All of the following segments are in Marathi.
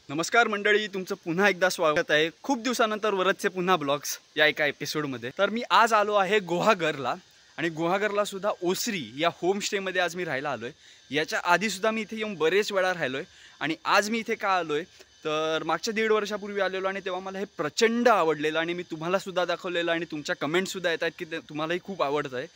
नमस्कार मंडळी, तुमचं पुन्हा एकदा स्वागत आहे खूप दिवसानंतर वरदचे पुन्हा ब्लॉग्स या एका एपिसोडमध्ये। तर मी आज आलो आहे गुहागरला आणि गुहागरला सुद्धा ओसरी या होमस्टेमध्ये आज मी राहायला आलोय। याच्या आधी सुद्धा मी इथे येऊन बरेच वेळा राहिलोय आणि आज मी इथे का आलोय तर मागच्या 1.5 वर्षापूर्वी आलेलो आणि तेव्हा मला हे प्रचंड आवडलेलं आणि मी तुम्हाला सुद्धा दाखवलेलं आणि तुमच्या कमेंट्स सुद्धा येतात की तुम्हालाही खूप आवडतंय।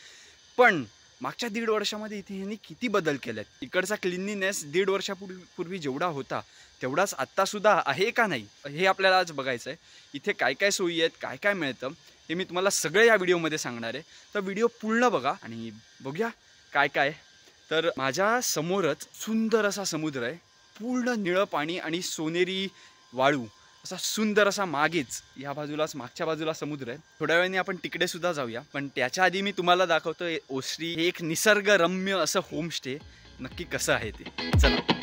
पण मागच्या 1.5 वर्षामध्ये इथे यांनी किती बदल केलेत। इकडचा क्लीनलीनेस 1.5 वर्षापूर्वी जेवढा होता तेवढाच आत्ता सुद्धा आहे का नाही हे आपल्याला आज बघायचं आहे। इथे काय काय सोयी आहेत, काय काय मिळतं हे मी तुम्हाला सगळं या व्हिडिओमध्ये सांगणार आहे। तर व्हिडिओ पूर्ण बघा आणि बघूया काय काय। तर माझ्या समोरच सुंदर असा समुद्र आहे, पूर्ण निळं पाणी आणि सोनेरी वाळू असा सुंदर असा। मागेच या बाजूलाच मागच्या बाजूला समुद्र आहे। थोड्या वेळाने आपण तिकडे सुद्धा जाऊया, पण त्याच्या आधी मी तुम्हाला दाखवतो ओसरी हे एक निसर्गरम्य असं होमस्टे नक्की कसं आहे ते। चला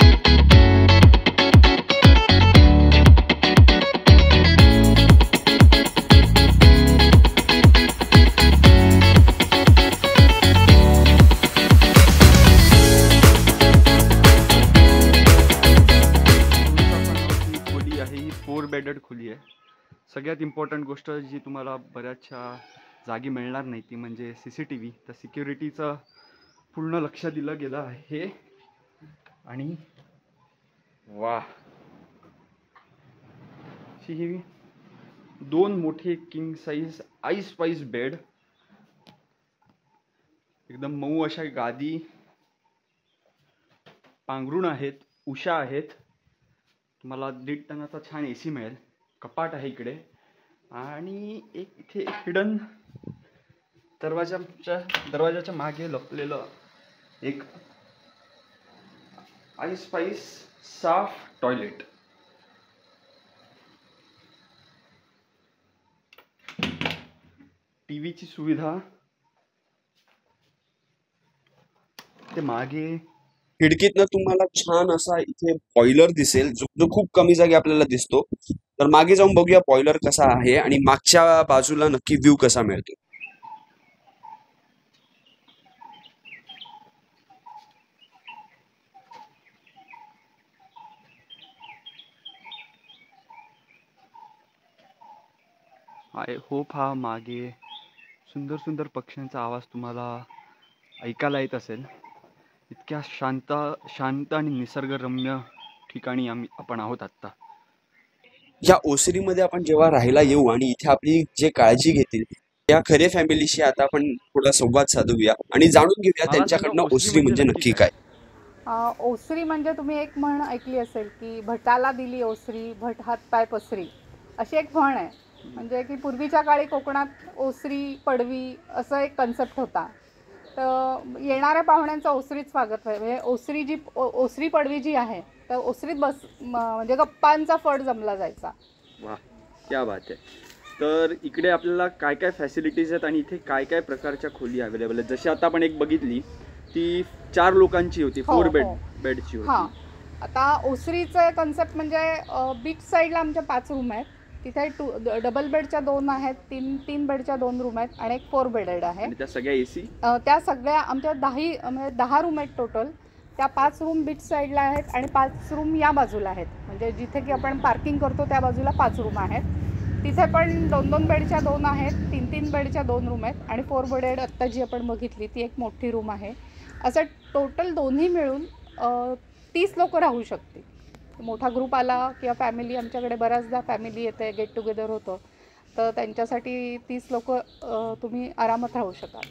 बेडेड खोली आहे। सगळ्यात इम्पॉर्टंट गोष्ट जी तुम्हाला बऱ्याचशा जागी मिळणार नाही ती म्हणजे CCTV। तर सिक्युरिटीचं पूर्ण लक्ष दिलं गेलं आहे। आणि वा, ही 2 मोठे king size ice spice bed, एकदम मऊ अशा गादी, पांघरुण आहेत, उशा आहेत, तुम्हाला 1.5 टनाचा छान AC मिळेल, कपाट आहे इकडे आणि एक इथे हिडन दरवाजाच्या मागे लपलेलं एक आईस स्पाइस साफ टॉयलेट। टीव्हीची सुविधा ते मागे खिडकीतनं तुम्हाला छान असा इथे बॉयलर दिसेल जो खूप कमी जागी आपल्याला दिसतो। तर मागे जाऊन बघूया बॉयलर कसा आहे आणि मागच्या बाजूला नक्की व्ह्यू कसा मिळतो। आय होप हा मागे सुंदर सुंदर पक्ष्यांचा आवाज तुम्हाला ऐकायला येत असेल। इतक्या शांत आणि निसर्गरम्य ठिकाणी आपण आहोत आता। या ओसरीमध्ये आपण जेव्हा राहायला येऊ आणि इथे आपली जे काळजी घेतील या खरे फॅमिलीशी आता आपण थोडा संवाद साधूया आणि जाणून घेऊया त्यांच्याकडनं ओसरी म्हणजे नक्की काय। ओसरी म्हणजे तुम्ही एक म्हण ऐकली असेल की भटाला दिली ओसरी भट हात पाय पसरी, अशी एक म्हण आहे। म्हणजे की पूर्वीच्या काळी कोकणात ओसरी पडवी असं एक कन्सेप्ट होता। तर येणाऱ्या पाहुण्यांचं ओसरीत स्वागत व्हायचं। म्हणजे ओसरी पडवी जी आहे तर ओसरीत म्हणजे गप्पांचा फड जमला जायचा। वा, क्या बात आहे। तर इकडे आपल्याला काय काय फॅसिलिटीज आहेत आणि इथे काय काय प्रकारच्या खोली अवेलेबल आहेत। जशी आता आपण एक बघितली ती 4 लोकांची होती, 4 बेडची होती। हां, आता ओसरीचं कन्सेप्ट म्हणजे बीच साईडला आमच्या 5 रूम आहेत, तिथे डबल बेडच्या 2 आहेत, 3 बेडच्या 2 रूम आहेत आणि एक 4 बेडेड आहे। आणि त्या सगळ्या AC, त्या सगळ्या आमच्या 10 रूम आहेत टोटल। त्या 5 रूम बीच साईडला आहेत आणि 5 रूम या बाजूला आहेत। म्हणजे जिथे की आपण पार्किंग करतो त्या बाजूला 5 रूम आहेत। तिथे पण 2 बेडच्या 2 आहेत, 3 बेडच्या 2 रूम आहेत आणि 4 बेडेड आत्ता जी आपण बघितली ती एक मोठी रूम आहे। असं टोटल दोन्ही मिळून 30 लोक राहू शकतील। मोठा ग्रुप आला किंवा फॅमिली, आमच्याकडे बऱ्याचदा फॅमिली येते, गेट टुगेदर होतं, तर त्यांच्यासाठी 30 लोक तुम्ही आरामात राहू शकाल।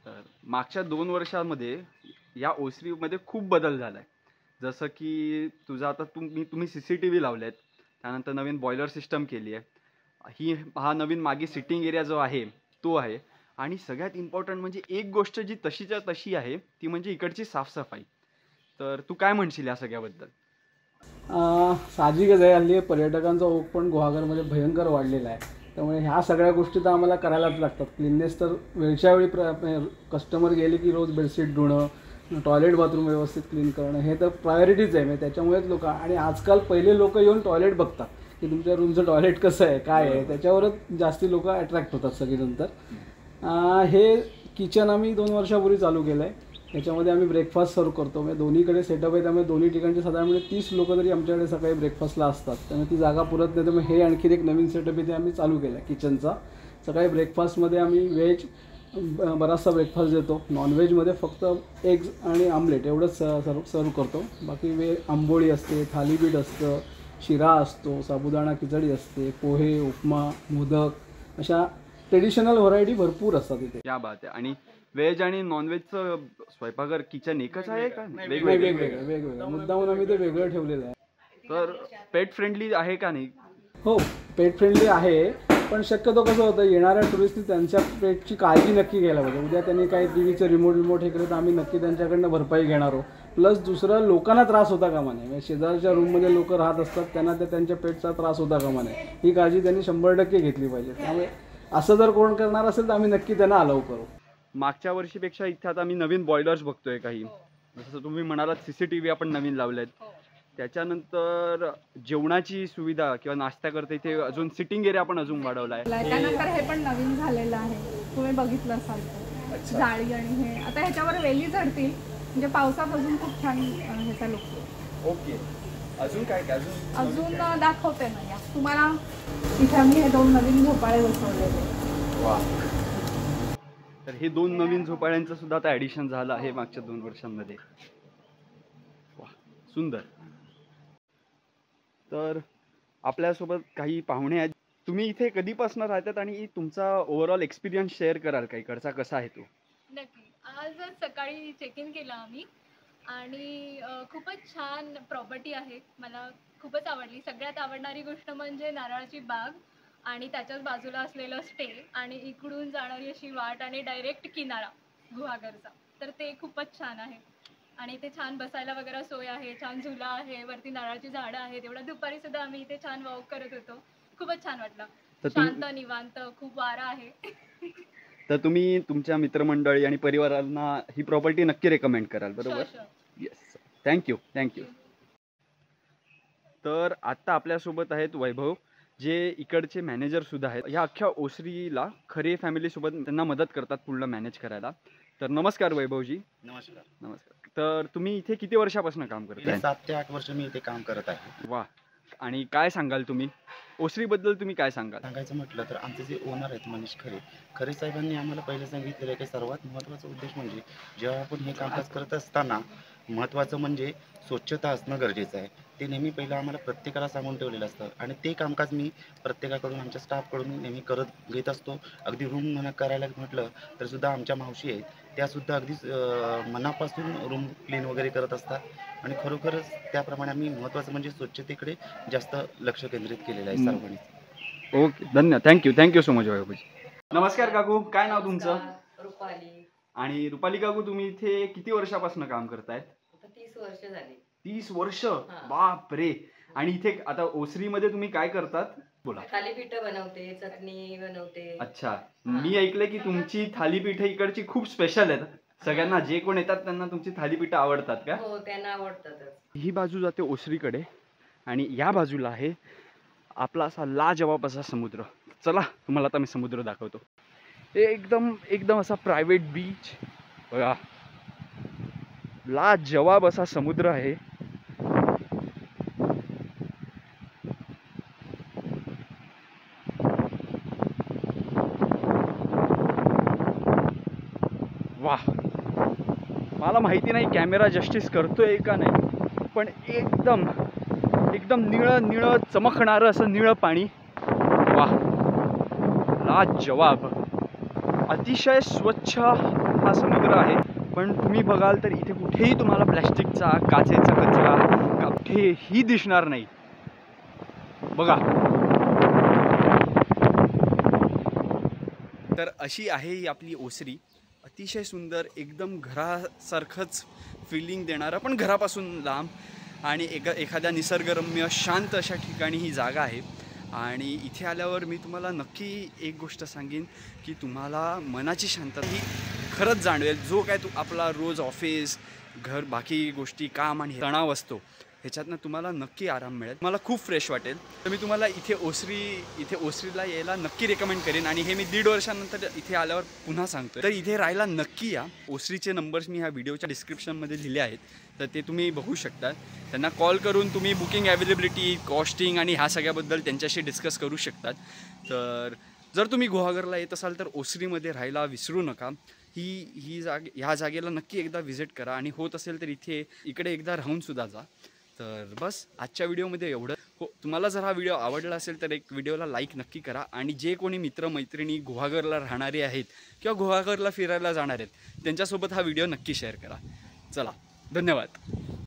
तर मागच्या 2 वर्षांमध्ये या ओसरीमध्ये खूप बदल झाला आहे। जसं की तुझा आता तुम्ही CCTV लावलेत, त्यानंतर नवीन बॉयलर सिस्टम केली आहे, हा नवीन मागे सिटिंग एरिया जो आहे तो आहे आणि सगळ्यात इम्पॉर्टंट म्हणजे एक गोष्ट जी तशीच्या तशी आहे ती म्हणजे इकडची साफसफाई। तर तू काय म्हणशील या सगळ्याबद्दल? साहजिकच आहे, हल्ली पर्यटकांचा ओघ पण गुहागरमध्ये भयंकर वाढलेला आहे। त्यामुळे ह्या सगळ्या गोष्टी तर आम्हाला करायलाच लागतात। क्लीननेस तर वेळच्या वेळी कस्टमर गेले की रोज बेडशीट धुणं, टॉयलेट बाथरूम व्यवस्थित क्लीन करणं हे तर प्रायोरिटीज आहे। म्हणजे त्याच्यामुळेच लोक, आणि आजकाल पहिले लोक येऊन टॉयलेट बघतात की तुमच्या रूमचं टॉयलेट कसं आहे काय आहे, त्याच्यावरच जास्ती लोक अट्रॅक्ट होतात सगळी नंतर। हे किचन आम्ही 2 वर्षापूर्वी चालू केलं आहे. त्याच्यामध्ये आम्ही ब्रेकफास्ट सर्व करतो. म्हणजे दोन्हीकडे सेटअप आहे, त्यामुळे दोन्ही ठिकाणचे साधारणपणे 30 लोक तरी आमच्याकडे सकाळी ब्रेकफास्टला असतात. त्यामुळे ती जागा पुरत नाही, त्यामुळे हे आणखी एक नवीन सेटअप इथे आम्ही चालू केलं आहे किचनचा. सकाळी ब्रेकफास्टमध्ये आम्ही व्हेज बराचसा ब्रेकफास्ट देतो. नॉनव्हेजमध्ये फक्त एग्ज आणि आमलेट एवढंच सर्व करतो. बाकी आंबोळी असते, थालीपीठ असतं, शिरा असतो, साबुदाणा खिचडी असते, पोहे, उपमा, मोदक अशा ट्रेडिशनल व्हरायटी भरपूर असतात इथे. क्या बात आहे. आणि व्हेज आणि नॉनव्हेजचं स्वयंपाकघर किचन एकच आहे का? वेगवेगळं मुद्दामून आम्ही ते वेगळं ठेवलेलं आहे. तर पेट फ्रेंडली आहे का नाही? हो, पेट फ्रेंडली आहे, पण शक्यतो कसं होतं, येणाऱ्या टुरिस्टनी त्यांच्या पेटची काळजी नक्की घ्यायला पाहिजे. उद्या त्यांनी काही टीव्हीचं रिमोट हे केलं तर आम्ही नक्की त्यांच्याकडनं भरपाई घेणार आहोत. प्लस दुसरं लोकांना त्रास होता कामा नये. म्हणजे शेजारच्या रूममध्ये लोक राहत असतात, त्यांना त्यांच्या पेटचा त्रास होता कामा नये. ही काळजी त्यांनी 100% घेतली पाहिजे. त्यामुळे असं जर कोण करणार असेल तर आम्ही नक्की त्यांना अलाउ करू. मागच्या वर्षीपेक्षा इथे आता आम्ही नवीन बॉयलर्स बघतोय काही, जसं तुम्ही म्हणालात CCTV आपण नवीन लावलेत. त्याच्यानंतर जेवणाची सुविधा किंवा नाश्ता करता इथे अजून सिटिंग एरिया आपण अजून वाढवला आहे. त्यानंतर हे पण नवीन झालेलं आहे, तुम्ही बघितलं असाल तर. जाळी आणि हे आता ह्याच्यावर वेली चढतील, म्हणजे पावसात अजून खूप छान ह्याचा लुक. ओके, अजून काय काय अजून दाखवते ना या तुम्हाला. इथे आम्ही हे 2 नवीन झोपाळे बसवलेले. वा. तर हे 2 नवीन झोपाळ्यांचं सुद्धा आता ॲडिशन झालं आहे मागच्या 2 वर्षांमध्ये. वा, सुंदर. तर आपल्यासोबत काही पाहुणे आहेत. तुम्ही इथे कधीपासून राहतात आणि तुमचा ओव्हरऑल एक्सपिरियन्स शेअर कराल का? इकडचा कसा आहे तो? नक्की. आज सकाळी चेक इन केलं आम्ही आणि खूपच छान प्रॉपर्टी आहे. मला खूपच आवडली. सगळ्यात आवडणारी गोष्ट म्हणजे नारळाची बाग आणि त्याच्याच बाजूला असलेलं स्टे आणि इकडून जाणारी अशी वाट आणि डायरेक्ट किनारा गुहागरचा. तर ते खूपच छान आहे. आणि इथे छान बसायला वगैरे सोय आहे, छान झुला आहे, वरती नारळाची झाडं आहेत. एवढ्या दुपारी सुद्धा आम्ही इथे छान वॉक करत होतो. खूपच छान वाटलं. शांत, निवांत, खूप वारा आहे. तर तुम्ही तुमच्या मित्रमंडळी आणि परिवारांना ही प्रॉपर्टी नक्की रेकमेंड कराल, बरोबर? Yes, thank you. तर आत्ता आपल्यासोबत आहेत वैभव, जे इकडचे मॅनेजर सुद्धा आहेत. ह्या अख्ख्या ओसरीला खरे फॅमिलीसोबत त्यांना मदत करतात पूर्ण मॅनेज करायला. तर नमस्कार वैभवजी. नमस्कार. तर तुम्ही इथे किती वर्षापासून काम करताय? 7 ते 8 वर्ष मी इथे काम करत आहे. वा. आणि काय सांगाल तुम्ही ओसरीबद्दल? तुम्ही काय सांगाल? सांगायचं म्हटलं तर आमचे जे ओनर आहेत मनीष खरे साहेबांनी आम्हाला पहिले सांगितलेलं आहे की सर्वात महत्त्वाचा उद्देश म्हणजे जेव्हा आपण हे कामकाज करत असताना महत्त्वाचं म्हणजे स्वच्छता असणं गरजेचं आहे. ते नेहमी पहिलं आम्हाला प्रत्येकाला सांगून ठेवलेलं असतं आणि ते कामकाज मी प्रत्येकाकडून, आमच्या स्टाफकडून नेहमी करत घेत असतो. अगदी रूम करायला म्हटलं तर सुद्धा आमच्या मावशी आहेत, त्यासुद्धा अगदी मनापासून रूम क्लीन वगैरे करत असतात. आणि खरोखरच त्याप्रमाणे आम्ही महत्त्वाचं म्हणजे स्वच्छतेकडे जास्त लक्ष केंद्रित केलेलं आहे सर्वांनी. ओके, धन्यवाद. थँक्यू सो मच वैभवजी. नमस्कार काकू, काय नाव तुमचं? रुपाली. आणि रुपाली काकू, तुम्ही इथे किती वर्षापासून काम करतायत? 30 वर्ष झाली. 30 वर्ष? बाप रे. आणि इथे आता ओसरीमध्ये तुम्ही काय करतात? बोला. थालीपीठ बनवते, चटणी बनवते. अच्छा, मी ऐकलंय की तुमची थालीपीठं इकडची खूप स्पेशल आहेत. सगळ्यांना जे कोण येतात त्यांना तुमची थालीपीठं आवडतात का? हो, त्यांना आवडतातच. ही बाजू जाते ओसरीकडे आणि या बाजूला आहे आपला असा लाजवाब असा समुद्र. चला तुम्हाला आता मी समुद्र दाखवतो. एकदम असा प्रायव्हेट बीच बघा, लाजवाब असा समुद्र आहे. वाह, मला माहिती नाही कॅमेरा जस्टिस करतोय का नाही, पण एकदम निळं चमकणारं असं निळं पाणी. वाह, लाजवाब. अतिशय स्वच्छ हा समुद्र आहे. पण तुम्ही बघाल तर इथे कुठेही तुम्हाला प्लॅस्टिकचा, काचेचा कचरा कुठेही दिसणार नाही. बघा. तर अशी आहे ही आपली ओसरी. अतिशय सुंदर, एकदम घरासारखंच फिलिंग देणारं, पण घरापासून लांब आणि एखाद्या निसर्गरम्य शांत अशा ठिकाणी ही जागा आहे. आणि इथे आल्यावर मी तुम्हाला नक्की एक गोष्ट सांगेन की तुम्हाला मनाची शांतता ही खरंच जाणवेल. जो काय आपला रोज ऑफिस, घर, बाकी गोष्टी, काम आणि तणाव असतो ह्याच्यातनं तुम्हाला नक्की आराम मिळेल, मला खूप फ्रेश वाटेल. तर मी तुम्हाला इथे ओसरीला यायला नक्की रेकमेंड करेन. आणि हे मी 1.5 वर्षानंतर इथे आल्यावर पुन्हा सांगतो, तर इथे राहायला नक्की या. ओसरीचे नंबर्स मी ह्या व्हिडिओच्या डिस्क्रिप्शनमध्ये लिहिले आहेत, तर ते तुम्ही बघू शकता. त्यांना कॉल करून तुम्ही बुकिंग अवेलेबिलिटी, कॉस्टिंग आणि ह्या सगळ्याबद्दल त्यांच्याशी डिस्कस करू शकतात. तर जर तुम्ही गुहागरला येत असाल तर ओसरीमध्ये राहायला विसरू नका. ह्या जागेला नक्की एकदा व्हिजिट करा आणि होत असेल तर इकडे एकदा राहून सुद्धा जा. तर बस आजच्या व्हिडिओमध्ये एवढं. हो, तुम्हाला जर हा व्हिडिओ आवडला असेल तर एक व्हिडिओला लाईक नक्की करा. आणि जे कोणी मित्रमैत्रिणी गुहागरला राहणारे आहेत किंवा गुहागरला फिरायला जाणार आहेत त्यांच्यासोबत हा व्हिडिओ नक्की शेअर करा. चला, धन्यवाद.